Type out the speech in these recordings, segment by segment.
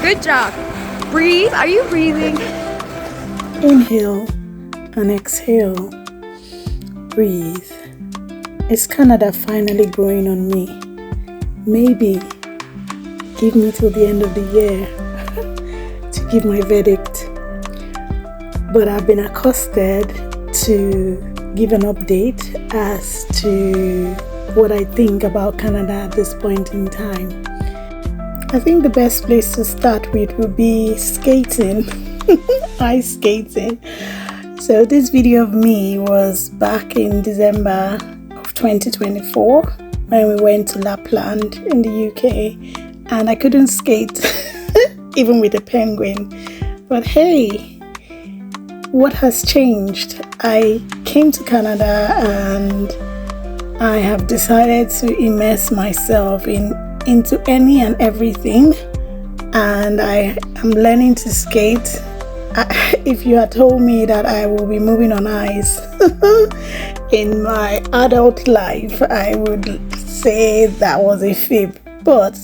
Good job. Breathe. Are you breathing? Inhale and exhale. Breathe. Is Canada finally growing on me? Maybe give me till the end of the year to give my verdict. But I've been accosted to give an update as to what I think about Canada at this point in time. I think the best place to start with would be skating, ice skating. So this video of me was back in December of 2024 when we went to Lapland in the UK, and I couldn't skate even with a penguin. But hey, what has changed? I came to Canada and I have decided to immerse myself into any and everything, and I am learning to skate. If you had told me that I will be moving on ice in my adult life, I would say that was a fib. But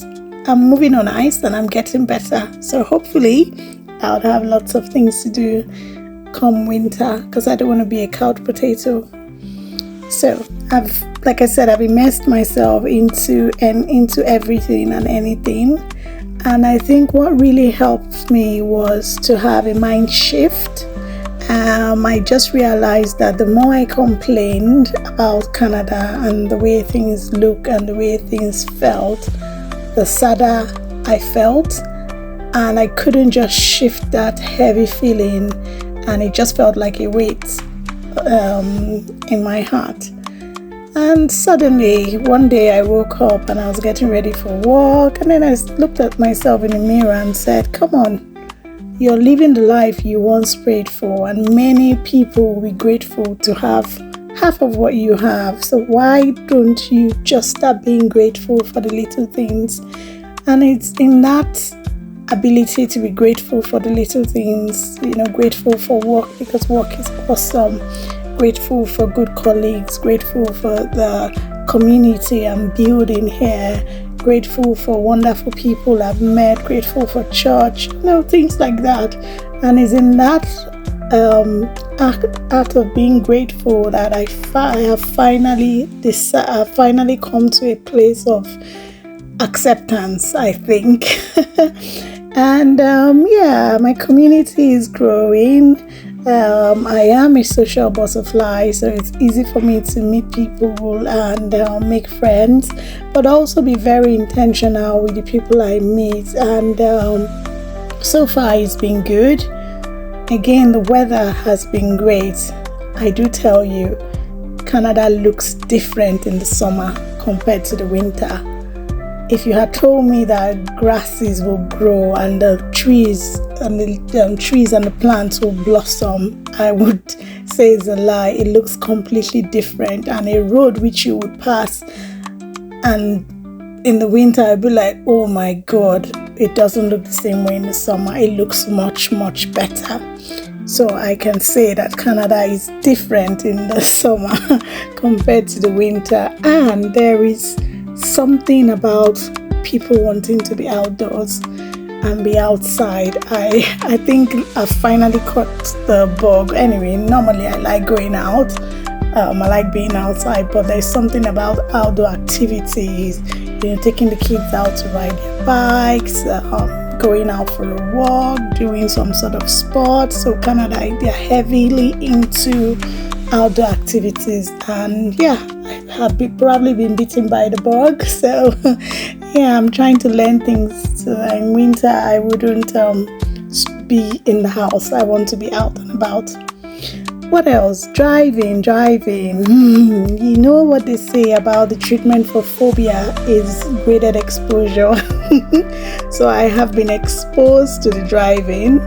I'm moving on ice and I'm getting better. So hopefully I'll have lots of things to do come winter, because I don't want to be a couch potato. So like I said, I've immersed myself into everything and anything. And I think what really helped me was to have a mind shift. I just realized that the more I complained about Canada and the way things look and the way things felt, the sadder I felt. And I couldn't just shift that heavy feeling, and it just felt like a weight in my heart. And suddenly, one day I woke up and I was getting ready for work, and then I looked at myself in the mirror and said, come on, you're living the life you once prayed for, and many people will be grateful to have half of what you have. So why don't you just start being grateful for the little things? And it's in that ability to be grateful for the little things, grateful for work because work is awesome, grateful for good colleagues, grateful for the community I'm building here, grateful for wonderful people I've met, grateful for church, things like that. And it's in that act of being grateful that I have finally come to a place of acceptance, I think. And my community is growing. I am a social butterfly, so it's easy for me to meet people and make friends, but also be very intentional with the people I meet. And so far it's been good. Again, the weather has been great. I do tell you, Canada looks different in the summer compared to the winter. If you had told me that grasses will grow and the trees and the plants will blossom, I would say it's a lie. It looks completely different, and a road which you would pass, and in the winter I'd be like, oh my god, it doesn't look the same way in the summer. It looks much, much better. So I can say that Canada is different in the summer compared to the winter, and there is something about people wanting to be outdoors and be outside. I think I finally caught the bug. Anyway, normally I like going out. I like being outside, but there's something about outdoor activities, taking the kids out to ride their bikes, going out for a walk, doing some sort of sport. So Canada, they're heavily into outdoor activities, and I have probably been bitten by the bug. So I'm trying to learn things. So in winter I wouldn't be in the house. I want to be out and about. What else? Driving. You know what they say about the treatment for phobia is graded exposure. So I have been exposed to the driving.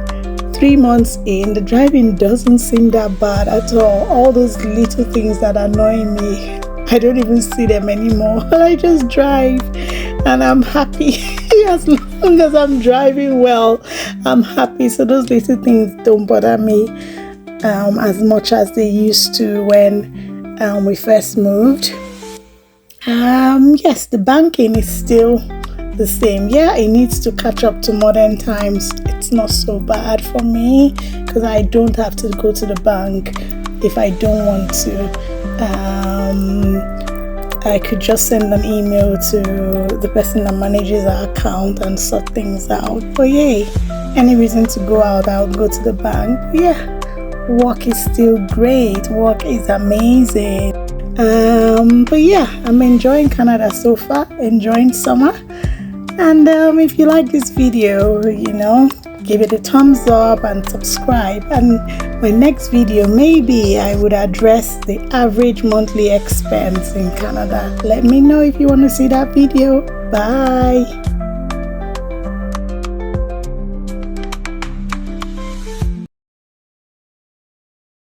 3 months in, the driving doesn't seem that bad at all those little things that annoy me, I don't even see them anymore. I just drive and I'm happy. As long as I'm driving well, I'm happy. So those little things don't bother me as much as they used to when we first moved. Yes, the banking is still the same. Yeah, it needs to catch up to modern times. It's not so bad for me because I don't have to go to the bank if I don't want to. I could just send an email to the person that manages our account and sort things out. But yay, any reason to go out, I would go to the bank. Yeah, work is still great. Work is amazing. But yeah, I'm enjoying Canada so far, enjoying summer. And if you like this video, give it a thumbs up and subscribe. And my next video, maybe I would address the average monthly expense in Canada. Let me know if you want to see that video. Bye.